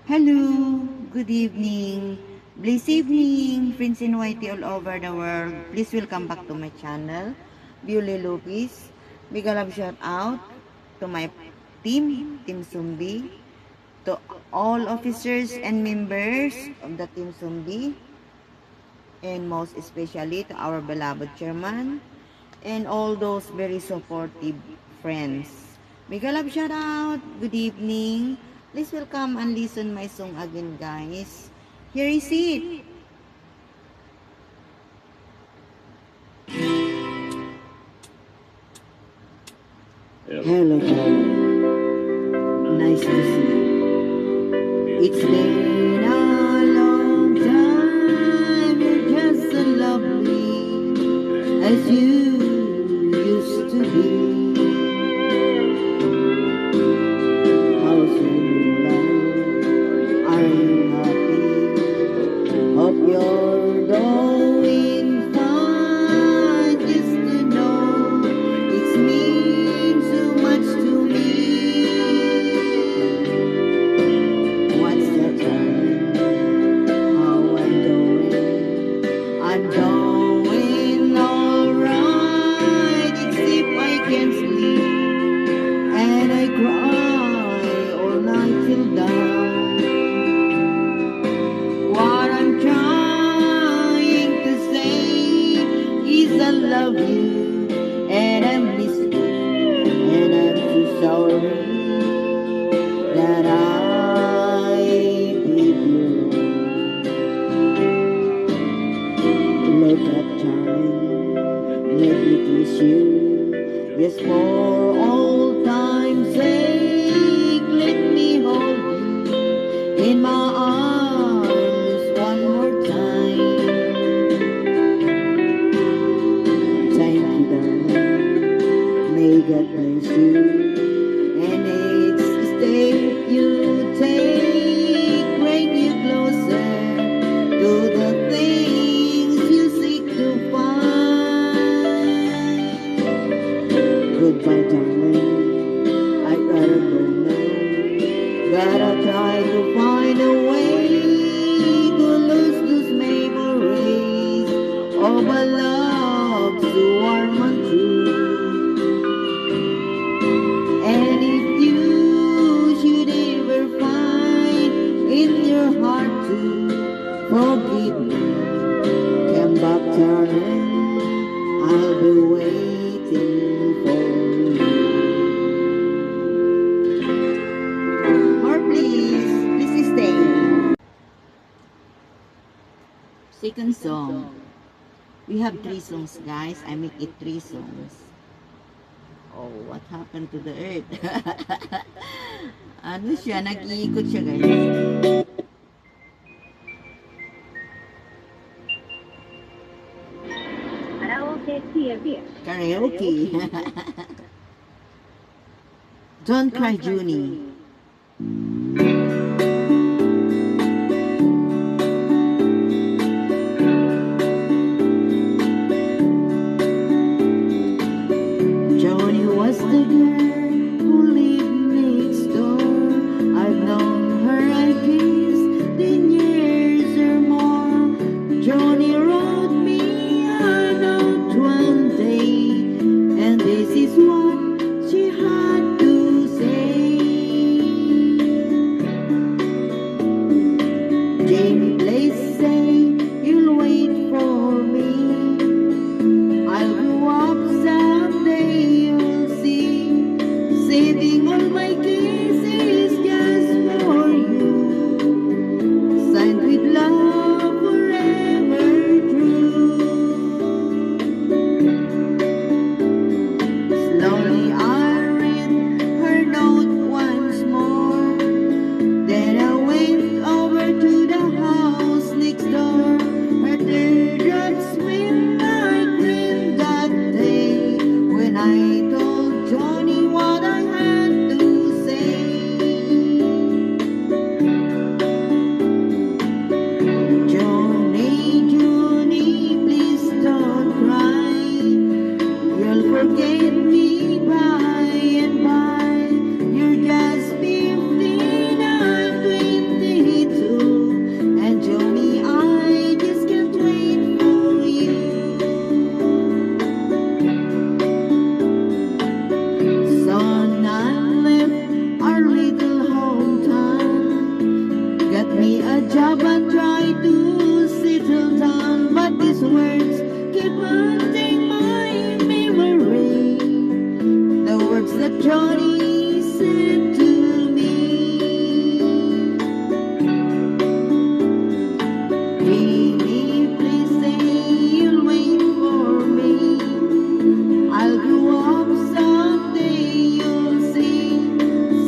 Hello, good evening, blessed evening, friends in YT all over the world. Please welcome back to my channel, Beauty Lopez. Big love shout out to my Team Sumbi, to all officers and members of the Team Sumbi, and most especially to our beloved chairman and all those very supportive friends. Big love shout out, good evening. Please welcome and listen my song again, guys. Here is it. Hello, John. Nice to see you. It's been a long time. You're just so lovely as you used to be. How's your life? Are you happy? Hope you're doing fine. Just to know it's means so much to me. What's the time? How I'm doing? I'm doing alright, except I can't sleep and I cry all night till dawn. What I'm trying to say is I love you and I miss you and I'm so sorry that I did you wrong. Look at time, let me kiss you, yes, for old time's sake, let me hold you in my arms one more time. Thank you, darling. May God bless you and each step you take bring you closer to the things you seek to find. Goodbye, darling. I gotta go now. Gotta try to find a way to lose those memories of a love so warm and true. And if you should ever find in your heart to forgive me, come back, darling. I'll be waiting for you. Or please stay. Second song. We have 3 songs, guys. I make it 3 songs. Oh, what happened to the earth? Ano siya? Nag-iikot siya, guys. Karaoke. Don't cry, Junie. Joni was the girl who lived next door. I've known her, I guess, 10 years or more. Joni wrote me a note one day, and this is what she had to say. Dreamy, please say you'll wait for me. I'll grow up someday, you'll see.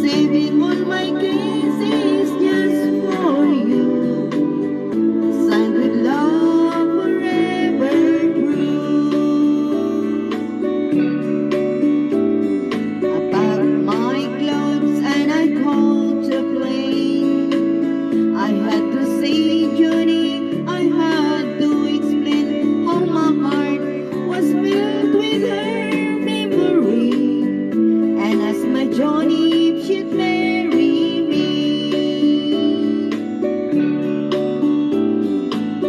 Saving all my kisses just for you. Signed with love forever true. I packed my clothes and I called a plane. I had to say, Johnny, I had to explain how my heart was filled with her memory. And as my Johnny, if she'd marry me,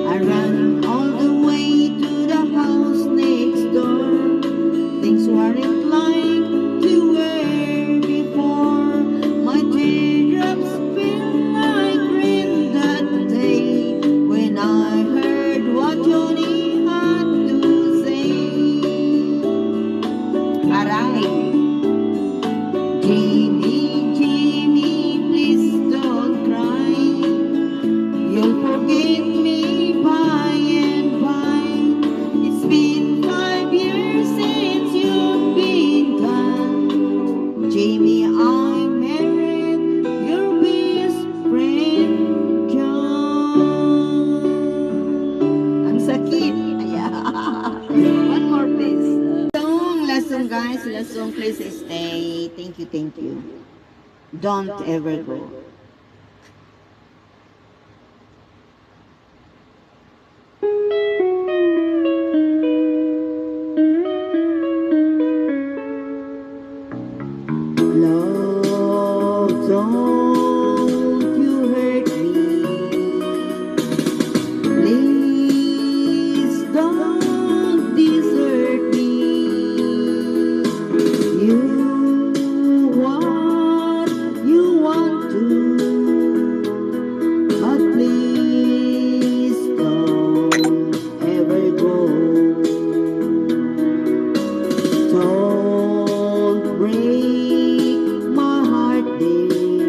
I ran all the way to the house next door. Things weren't like they were before. My teardrops felt like rain that day when I heard what Johnny had to say. Aray! Jimmy, Jimmy, please don't cry. You'll forget me by and by. It's been 5 years since you've been gone. Jamie, I married your best friend, John. Ang sakit. Yeah. One more, please. Last song, guys. Last song, please stay. Thank you, thank you. Don't ever go. Love, don't you hurt me. Please don't desert me. You want to, but please don't ever go. Don't break my heart, dear,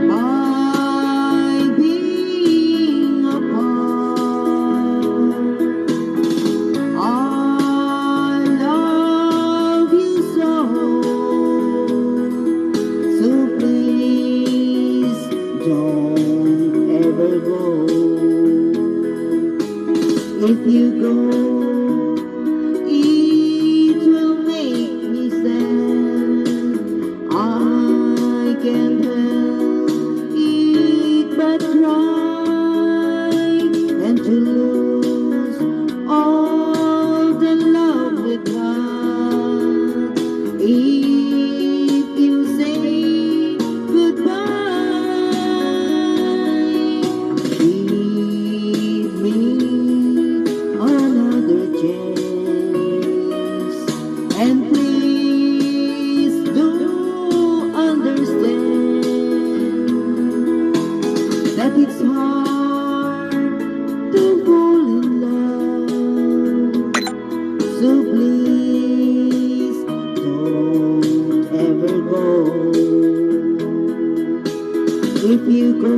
by being apart. I love you so please don't ever go. If you go, it will make me sad. I can't help it but cry, and to lose all the love we've got. If you say goodbye, give me another chance, and please do understand that it's hard to fall in love. So please don't ever go. If you go,